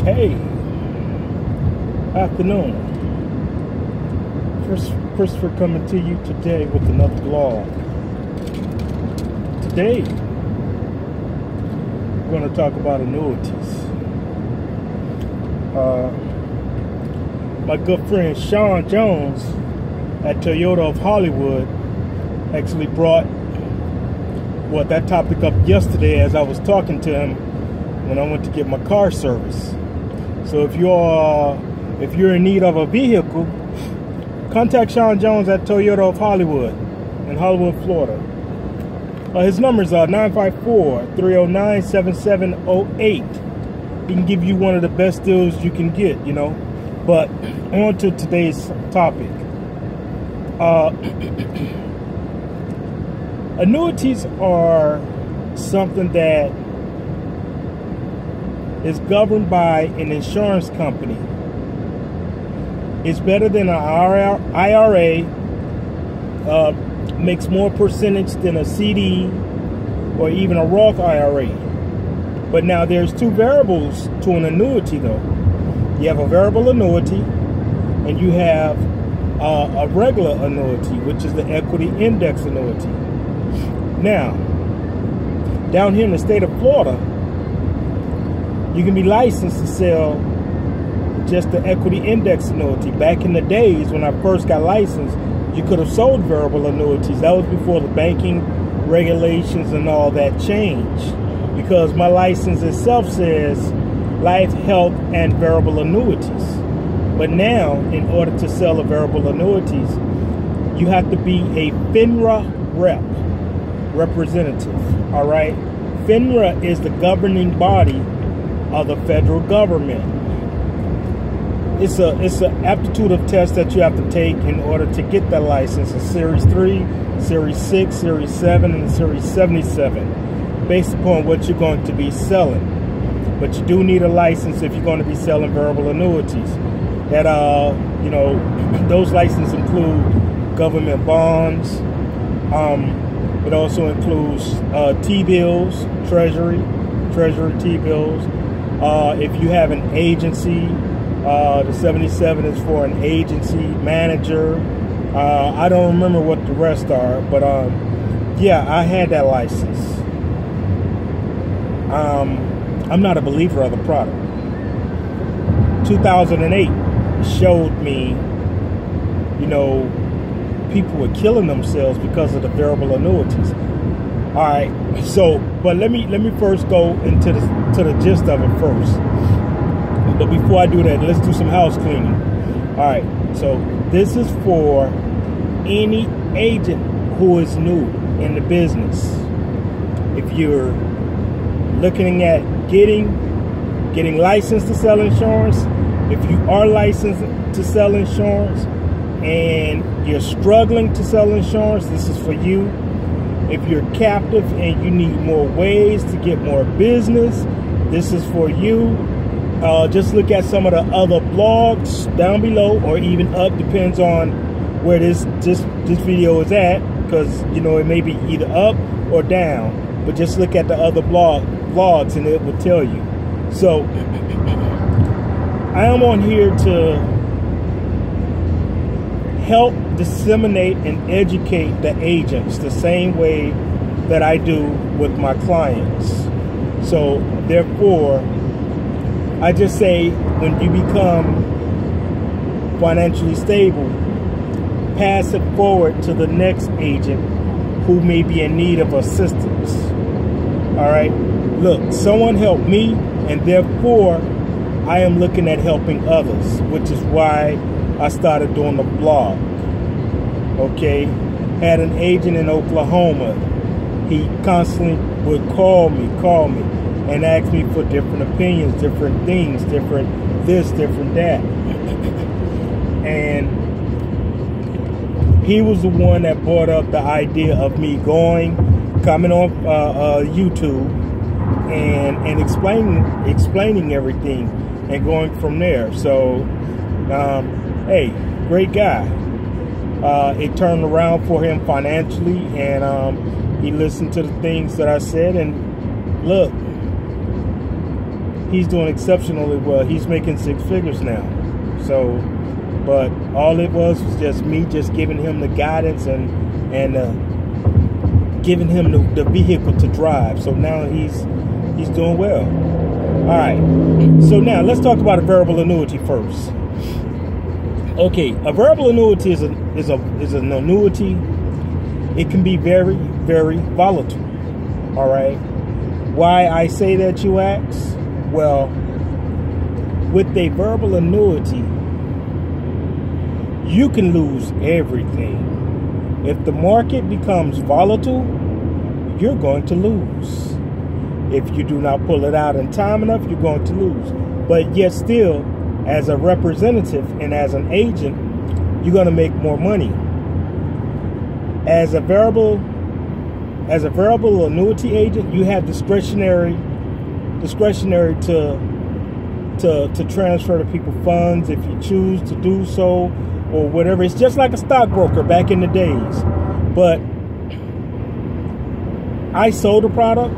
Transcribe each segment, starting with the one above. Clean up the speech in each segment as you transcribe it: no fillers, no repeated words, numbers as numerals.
Hey, afternoon. Christopher coming to you today with another vlog. Today, we're going to talk about annuities. My good friend Sean Jones at Toyota of Hollywood actually brought that topic up yesterday as I was talking to him when I went to get my car service. So if you're in need of a vehicle, contact Sean Jones at Toyota of Hollywood in Hollywood, Florida. His numbers are 954-309-7708. He can give you one of the best deals you can get, you know. But on to today's topic. Annuities are something that is governed by an insurance company. It's better than an IRA, makes more percentage than a CD or even a Roth IRA. But now there's two variables to an annuity though. You have a variable annuity and you have a regular annuity, which is the equity index annuity. Now, down here in the state of Florida, you can be licensed to sell just the equity index annuity. Back in the days when I first got licensed, you could have sold variable annuities. That was before the banking regulations and all that changed. Because my license itself says life, health, and variable annuities. But now, in order to sell a variable annuities, you have to be a FINRA representative. All right? FINRA is the governing body of the federal government. It's an aptitude of test that you have to take in order to get that license. It's Series 3, Series 6, Series 7, and Series 77, based upon what you're going to be selling. But you do need a license if you're going to be selling variable annuities. That you know, those licenses include government bonds. It also includes T-bills, Treasury T-bills. If you have an agency, the 77 is for an agency manager. I don't remember what the rest are, but yeah, I had that license. I'm not a believer of the product. 2008 showed me, you know, people were killing themselves because of the variable annuities. All right, so but let me first go into the gist of it first. But before I do that, let's do some house cleaning. All right, so this is for any agent who is new in the business. If you're looking at getting licensed to sell insurance, if you are licensed to sell insurance and you're struggling to sell insurance, this is for you. If you're captive and you need more ways to get more business, this is for you. Just look at some of the other blogs down below or even up, depends on where this video is at, because you know it may be either up or down. But just look at the other blogs and it will tell you. So I am on here to help disseminate and educate the agents the same way that I do with my clients. So therefore, I just say when you become financially stable, pass it forward to the next agent who may be in need of assistance. All right, look, someone helped me, and therefore I am looking at helping others, which is why I started doing the blog. Okay, had an agent in Oklahoma. He constantly would call me and ask me for different opinions, different things, different this, different that. And he was the one that brought up the idea of me coming on YouTube and explaining everything and going from there. So, hey, great guy. It turned around for him financially, and he listened to the things that I said, and look, he's doing exceptionally well. He's making 6 figures now. So, but all it was just me just giving him the guidance and giving him the vehicle to drive. So now he's doing well. All right. So now let's talk about a variable annuity first. Okay, a variable annuity is an annuity. It can be very, very volatile. All right. Why I say that, you ask? Well, with a variable annuity, you can lose everything. If the market becomes volatile, you're going to lose. If you do not pull it out in time enough, you're going to lose. But yet still, as a representative and as an agent, you're going to make more money. As a variable annuity agent, you have discretionary to transfer to people funds if you choose to do so, or whatever. It's just like a stockbroker back in the days. But I sold a product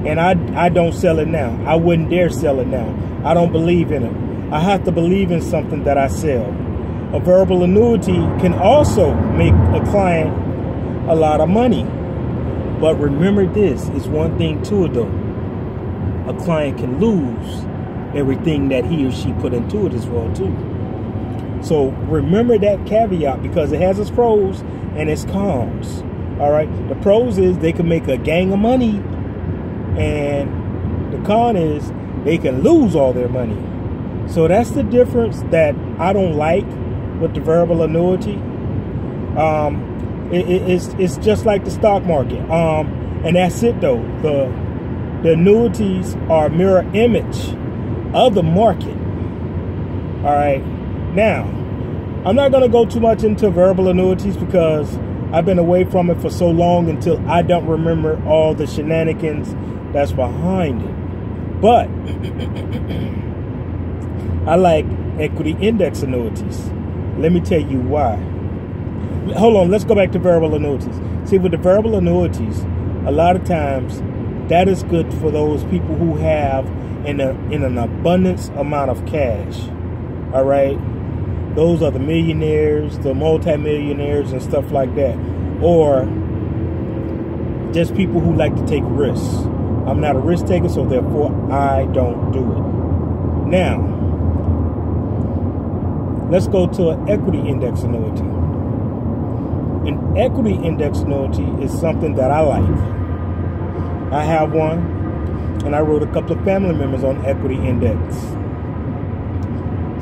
and I don't sell it now. I wouldn't dare sell it now. I don't believe in it. I have to believe in something that I sell. A variable annuity can also make a client a lot of money. But remember this, is one thing to it though. A client can lose everything that he or she put into it as well too. So remember that caveat, because it has its pros and its cons. All right. The pros is they can make a gang of money, and the con is they can lose all their money. So that's the difference that I don't like with the variable annuity. It's just like the stock market. And that's it though. The annuities are a mirror image of the market. All right. Now, I'm not going to go too much into variable annuities because I've been away from it for so long until I don't remember all the shenanigans that's behind it. But I like equity index annuities. Let me tell you why. Hold on, let's go back to variable annuities. See, with the variable annuities, a lot of times that is good for those people who have in an abundance amount of cash. All right. Those are the millionaires, the multimillionaires and stuff like that. Or just people who like to take risks. I'm not a risk taker, so therefore I don't do it. Now, let's go to an equity index annuity. An equity index annuity is something that I like. I have one, and I wrote a couple of family members on equity index.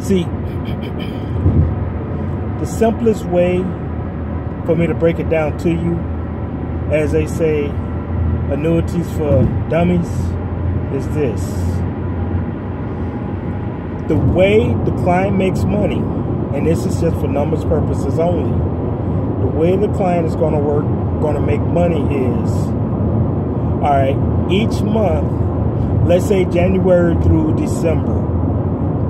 See, the simplest way for me to break it down to you, as they say, annuities for dummies, is this. The way the client makes money, and this is just for numbers purposes only, the way the client is going to make money is, all right, each month, let's say January through December,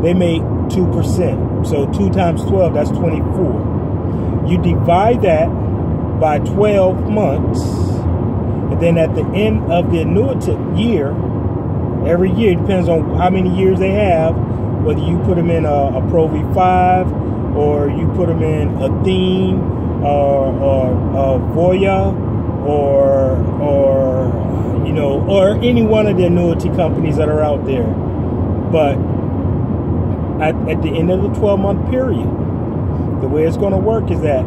they make 2%. So 2 times 12, that's 24. You divide that by 12 months, and then at the end of the annuity year, every year, it depends on how many years they have, whether you put them in a Pro V5 or you put them in a Theme or Voya or you know, or any one of the annuity companies that are out there. But at the end of the 12-month period, the way it's going to work is that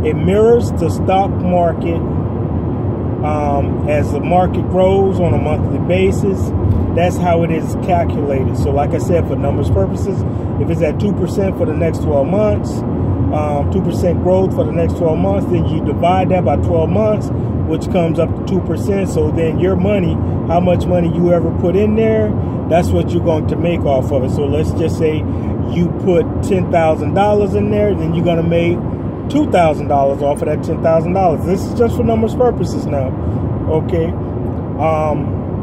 it mirrors the stock market. As the market grows on a monthly basis, that's how it is calculated. So like I said, for numbers purposes, if it's at 2% for the next 12 months, 2% growth for the next 12 months, then you divide that by 12 months, which comes up to 2%. So then your money, how much money you ever put in there, that's what you're going to make off of it. So let's just say you put $10,000 in there, then you're going to make $2,000 off of that $10,000. This is just for numbers purposes now. Okay.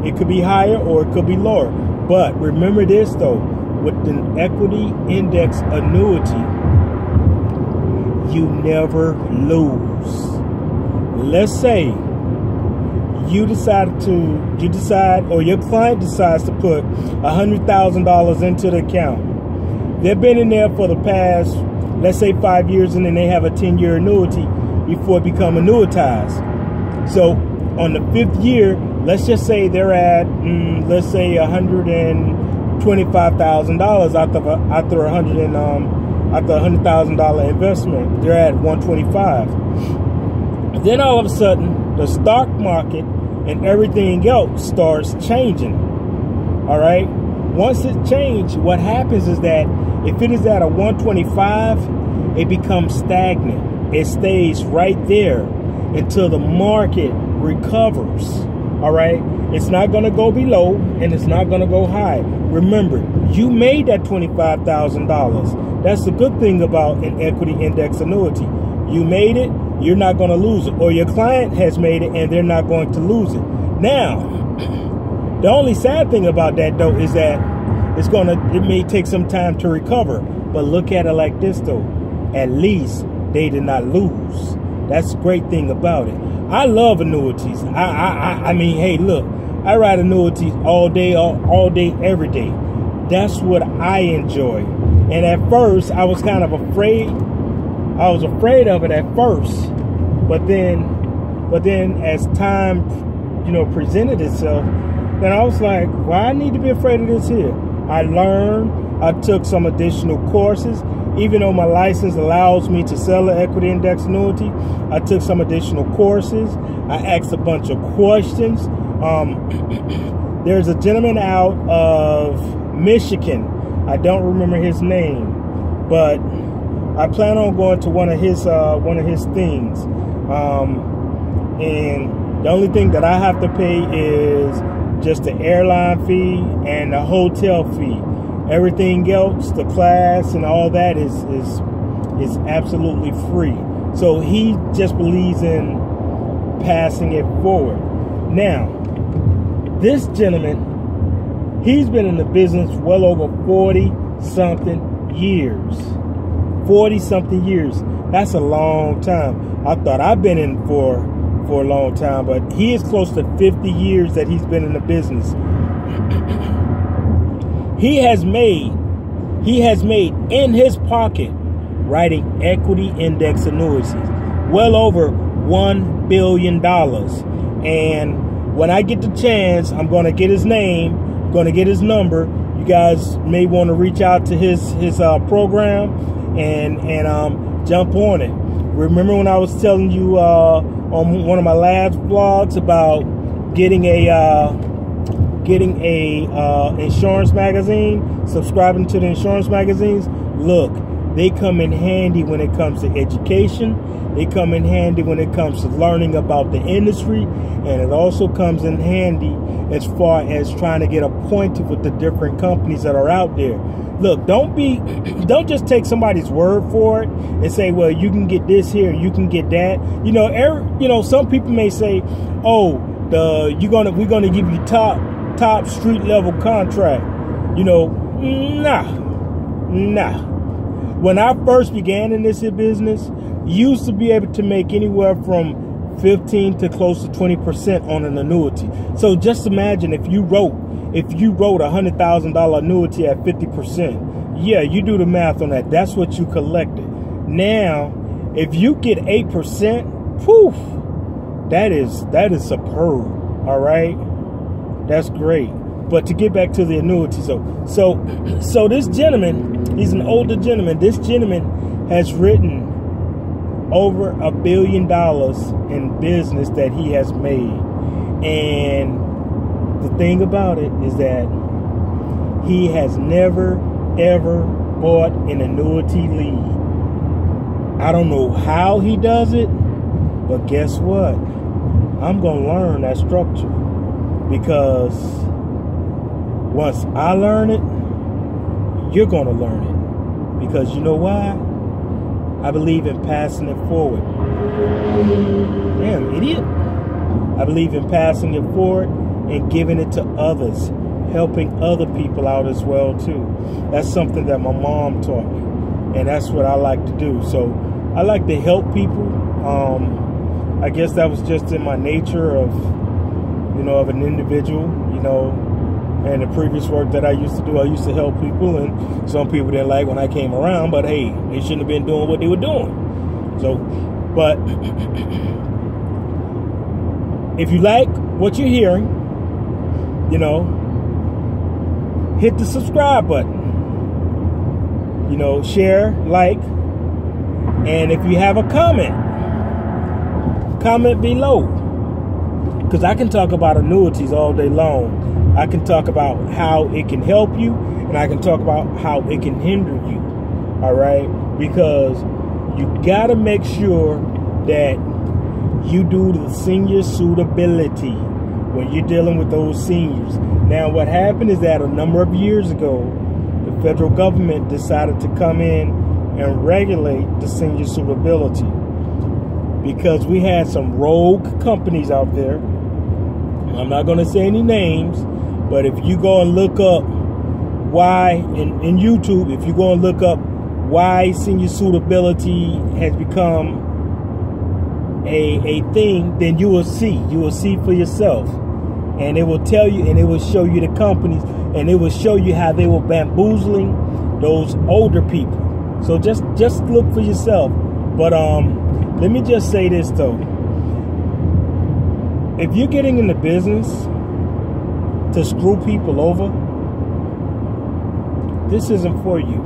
It could be higher or it could be lower. But remember this though, with an equity index annuity, you never lose. Let's say you decide or your client decides to put $100,000 into the account. They've been in there for the past, let's say 5 years, and then they have a 10-year annuity before it become annuitized. So on the 5th year, let's just say they're at, let's say $125,000 after $100,000 investment. They're at 125. Then all of a sudden, the stock market and everything else starts changing. All right. Once it changes, what happens is that if it is at a 125, it becomes stagnant. It stays right there until the market recovers. All right. It's not going to go below and it's not going to go high. Remember, you made that $25,000. That's the good thing about an equity index annuity. You made it, you're not going to lose it. Or your client has made it and they're not going to lose it. Now, the only sad thing about that, though, is that it may take some time to recover. But look at it like this, though. At least they did not lose. That's the great thing about it. I love annuities. I mean, hey, look, I write annuities all day, every day. That's what I enjoy. And at first, I was kind of afraid. I was afraid of it at first. But then as time, presented itself, then I was like, well, I need to be afraid of this here. I learned. I took some additional courses. Even though my license allows me to sell an equity index annuity, I took some additional courses. I asked a bunch of questions. There's a gentleman out of Michigan. I don't remember his name, but I plan on going to one of his things. And the only thing that I have to pay is just the airline fee and the hotel fee. Everything else, the class and all that is absolutely free. So he just believes in passing it forward. Now, this gentleman, he's been in the business well over 40-something years. 40-something years. That's a long time. I thought I've been in for a long time, but he is close to 50 years that he's been in the business. He has made in his pocket writing equity index annuities well over $1 billion. And when I get the chance, I'm going to get his name, going to get his number. You guys may want to reach out to his program and jump on it. Remember when I was telling you on one of my last vlogs about getting a insurance magazine, subscribing to the insurance magazines? Look, they come in handy when it comes to education. They come in handy when it comes to learning about the industry, and it also comes in handy as far as trying to get acquainted with the different companies that are out there. Look, don't just take somebody's word for it and say, well, you can get this here, you can get that. Some people may say, oh, we're gonna give you top street level contract. Nah. When I first began in this business, you used to be able to make anywhere from 15 to close to 20% on an annuity. So just imagine if you wrote $100,000 annuity at 50%. Yeah, you do the math on that. That's what you collected. Now, if you get 8%, poof, that is superb. All right. That's great. But to get back to the annuity, so this gentleman, he's an older gentleman. This gentleman has written over $1 billion in business that he has made. And the thing about it is that he has never, ever bought an annuity lead. I don't know how he does it, but guess what? I'm going to learn that structure. Because once I learn it, you're going to learn it. Because you know why? I believe in passing it forward. Damn, idiot. I believe in passing it forward and giving it to others, helping other people out as well, too. That's something that my mom taught me. And that's what I like to do. So I like to help people. I guess that was just in my nature of you know, of an individual, you know, and the previous work that I used to do, I used to help people, and some people didn't like when I came around, but hey, they shouldn't have been doing what they were doing. So, but if you like what you're hearing, you know, hit the subscribe button, you know, share, like, and if you have a comment below, because I can talk about annuities all day long. I can talk about how it can help you, and I can talk about how it can hinder you. All right, because you got to make sure that you do the senior suitability when you're dealing with those seniors. Now, what happened is that a number of years ago, the federal government decided to come in and regulate the senior suitability because we had some rogue companies out there. I'm not going to say any names, but if you go and look up why in YouTube, if you go and look up why senior suitability has become a thing, then you will see for yourself, and it will tell you, and it will show you the companies, and it will show you how they were bamboozling those older people. So just look for yourself. But let me just say this though, if you're getting in the business to screw people over, this isn't for you.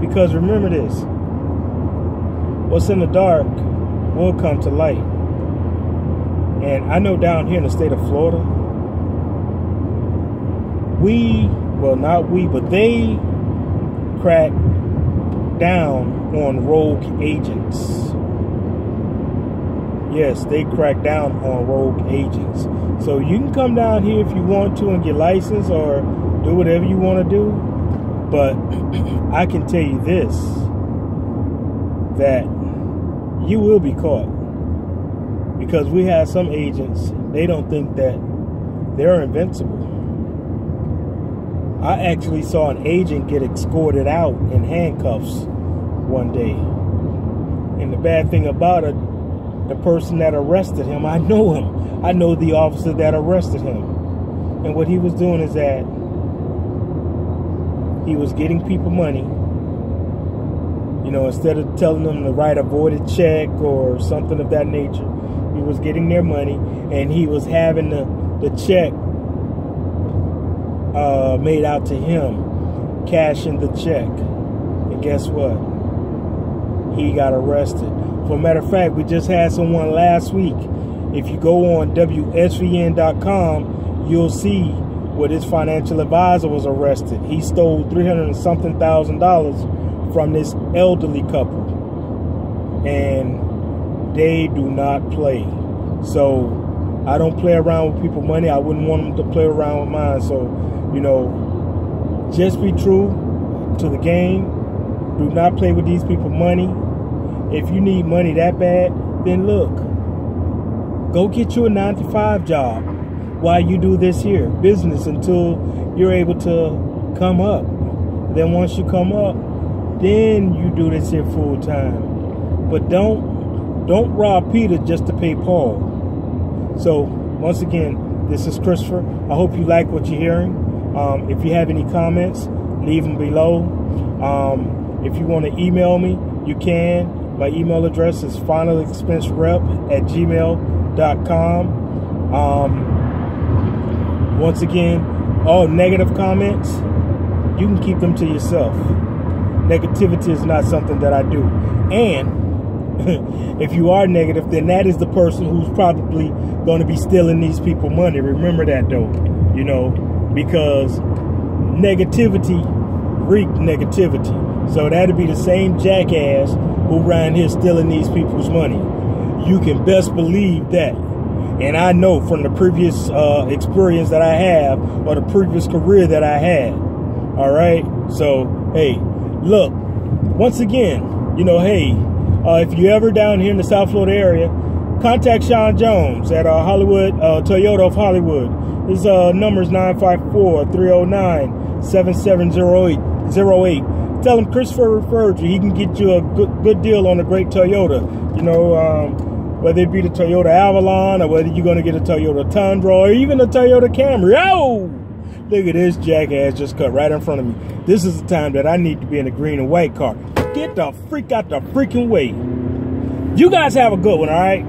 Because remember this, what's in the dark will come to light. And I know down here in the state of Florida, they crack down on rogue agents. Yes, they crack down on rogue agents. So you can come down here if you want to and get licensed or do whatever you want to do. But I can tell you this, that you will be caught. Because we have some agents, they don't think that they're invincible. I actually saw an agent get escorted out in handcuffs one day. And the bad thing about it, the person that arrested him, I know him. I know the officer that arrested him. And what he was doing is that he was getting people money. You know, instead of telling them to write a voided check or something of that nature, he was getting their money, and he was having the check made out to him, cashing the check. And guess what? He got arrested. For a matter of fact, we just had someone last week. If you go on WSVN.com, you'll see where this financial advisor was arrested. He stole $300 and something thousand from this elderly couple. And they do not play. So I don't play around with people's money. I wouldn't want them to play around with mine. So, you know, just be true to the game. Do not play with these people's money. If you need money that bad, then look, go get you a 9-to-5 job while you do this here business until you're able to come up. Then once you come up, then you do this here full time. But don't rob Peter just to pay Paul. So once again, this is Christopher. I hope you like what you're hearing. If you have any comments, leave them below. If you want to email me, you can. My email address is finalexpenserep@gmail.com. Once again, all negative comments, you can keep them to yourself. Negativity is not something that I do. And if you are negative, then that is the person who's probably going to be stealing these people money. Remember that though, you know, because negativity wreaked negativity. So that'd be the same jackass who ran here stealing these people's money. You can best believe that. And I know from the previous experience that I have, or the previous career that I had. All right. So, hey, look, once again, you know, hey, if you're ever down here in the South Florida area, contact Sean Jones at Hollywood, Toyota of Hollywood. His number is 954-309-7708. Tell him Christopher referred you. He can get you a good deal on a great Toyota. You know, whether it be the Toyota Avalon or whether you're going to get a Toyota Tundra or even a Toyota Camry. Oh, look at this jackass just cut right in front of me. This is the time that I need to be in a green and white car. Get the freak out the freaking way. You guys have a good one, all right?